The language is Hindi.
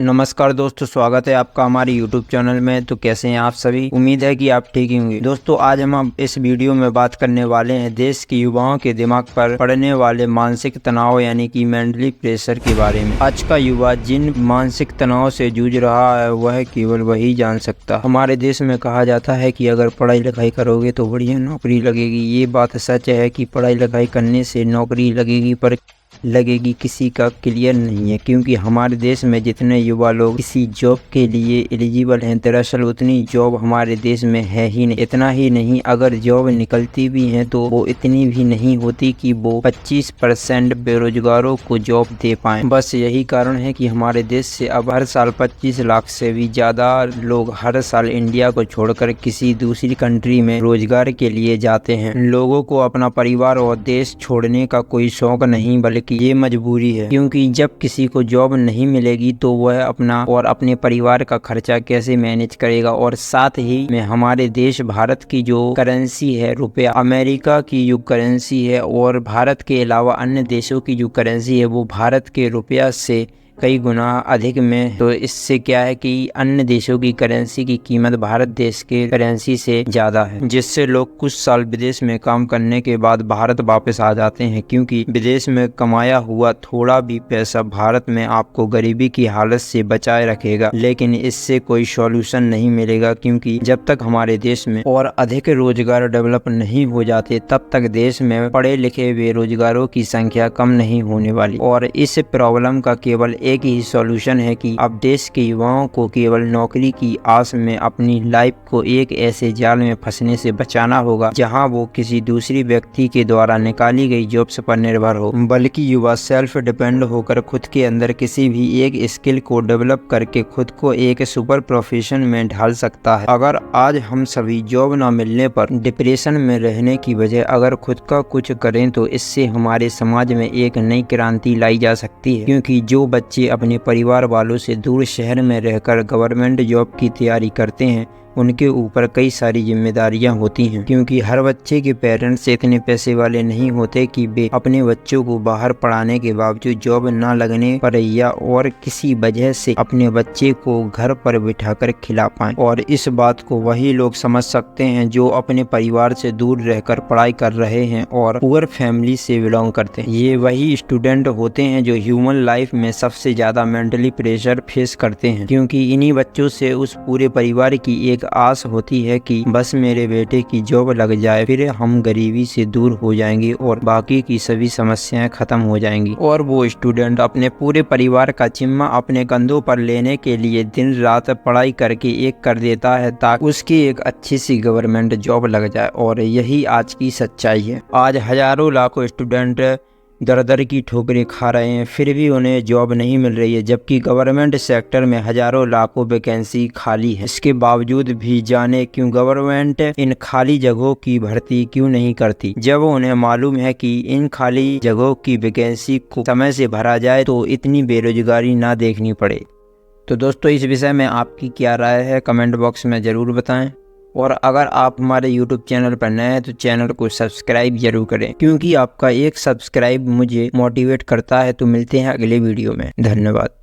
नमस्कार दोस्तों, स्वागत है आपका हमारे YouTube चैनल में। तो कैसे हैं आप सभी? उम्मीद है कि आप ठीक ही होंगे। दोस्तों, आज हम इस वीडियो में बात करने वाले हैं देश के युवाओं के दिमाग पर पड़ने वाले मानसिक तनाव यानी कि मेंटली प्रेशर के बारे में। आज का युवा जिन मानसिक तनाव से जूझ रहा है वह केवल वही जान सकता। हमारे देश में कहा जाता है कि अगर पढ़ाई लिखाई करोगे तो बढ़िया नौकरी लगेगी। ये बात सच है कि पढ़ाई लिखाई करने से नौकरी लगेगी, पर लगेगी किसी का क्लियर नहीं है, क्योंकि हमारे देश में जितने युवा लोग किसी जॉब के लिए एलिजिबल हैं, दरअसल उतनी जॉब हमारे देश में है ही नहीं। इतना ही नहीं, अगर जॉब निकलती भी हैं तो वो इतनी भी नहीं होती कि वो 25% बेरोजगारों को जॉब दे पाएं। बस यही कारण है कि हमारे देश से अब हर साल 25 लाख से भी ज्यादा लोग हर साल इंडिया को छोड़कर किसी दूसरी कंट्री में रोजगार के लिए जाते हैं। लोगों को अपना परिवार और देश छोड़ने का कोई शौक नहीं, बल्कि ये मजबूरी है, क्योंकि जब किसी को जॉब नहीं मिलेगी तो वह अपना और अपने परिवार का खर्चा कैसे मैनेज करेगा। और साथ ही में हमारे देश भारत की जो करेंसी है रुपया, अमेरिका की जो करेंसी है और भारत के अलावा अन्य देशों की जो करेंसी है वो भारत के रुपया से कई गुना अधिक में। तो इससे क्या है कि अन्य देशों की करेंसी की कीमत भारत देश के करेंसी से ज्यादा है, जिससे लोग कुछ साल विदेश में काम करने के बाद भारत वापस आ जाते हैं, क्योंकि विदेश में कमाया हुआ थोड़ा भी पैसा भारत में आपको गरीबी की हालत से बचाए रखेगा। लेकिन इससे कोई सॉल्यूशन नहीं मिलेगा, क्योंकि जब तक हमारे देश में और अधिक रोजगार डेवलप नहीं हो जाते तब तक देश में पढ़े लिखे बेरोजगारों की संख्या कम नहीं होने वाली। और इस प्रॉब्लम का केवल एक ही सॉल्यूशन है कि अब देश के युवाओं को केवल नौकरी की आस में अपनी लाइफ को एक ऐसे जाल में फंसने से बचाना होगा जहां वो किसी दूसरी व्यक्ति के द्वारा निकाली गई जॉब्स पर निर्भर हो, बल्कि युवा सेल्फ डिपेंड होकर खुद के अंदर किसी भी एक स्किल को डेवलप करके खुद को एक सुपर प्रोफेशन में ढाल सकता है। अगर आज हम सभी जॉब न मिलने पर डिप्रेशन में रहने की बजाय अगर खुद का कुछ करें तो इससे हमारे समाज में एक नई क्रांति लाई जा सकती है, क्योंकि जो बच्चे अपने परिवार वालों से दूर शहर में रहकर गवर्नमेंट जॉब की तैयारी करते हैं उनके ऊपर कई सारी जिम्मेदारियां होती हैं, क्योंकि हर बच्चे के पेरेंट्स इतने पैसे वाले नहीं होते कि वे अपने बच्चों को बाहर पढ़ाने के बावजूद जॉब ना लगने पर या और किसी वजह से अपने बच्चे को घर पर बिठाकर खिला पाएं। और इस बात को वही लोग समझ सकते हैं जो अपने परिवार से दूर रहकर पढ़ाई कर रहे हैं और पुअर फैमिली से बिलोंग करते हैं। ये वही स्टूडेंट होते हैं जो ह्यूमन लाइफ में सबसे ज्यादा मेंटली प्रेशर फेस करते हैं, क्योंकि इन्हीं बच्चों से उस पूरे परिवार की एक आस होती है कि बस मेरे बेटे की जॉब लग जाए, फिर हम गरीबी से दूर हो जाएंगे और बाकी की सभी समस्याएं खत्म हो जाएंगी। और वो स्टूडेंट अपने पूरे परिवार का जिम्मा अपने कंधों पर लेने के लिए दिन रात पढ़ाई करके एक कर देता है ताकि उसकी एक अच्छी सी गवर्नमेंट जॉब लग जाए। और यही आज की सच्चाई है। आज हजारों लाखों स्टूडेंट दर दर की ठोकरें खा रहे हैं, फिर भी उन्हें जॉब नहीं मिल रही है, जबकि गवर्नमेंट सेक्टर में हजारों लाखों वैकेंसी खाली है। इसके बावजूद भी जाने क्यों गवर्नमेंट इन खाली जगहों की भर्ती क्यों नहीं करती, जब उन्हें मालूम है कि इन खाली जगहों की वैकेंसी को समय से भरा जाए तो इतनी बेरोजगारी ना देखनी पड़े। तो दोस्तों, इस विषय में आपकी क्या राय है कमेंट बॉक्स में ज़रूर बताएं। और अगर आप हमारे YouTube चैनल पर नए हैं तो चैनल को सब्सक्राइब जरूर करें, क्योंकि आपका एक सब्सक्राइब मुझे मोटिवेट करता है। तो मिलते हैं अगले वीडियो में। धन्यवाद।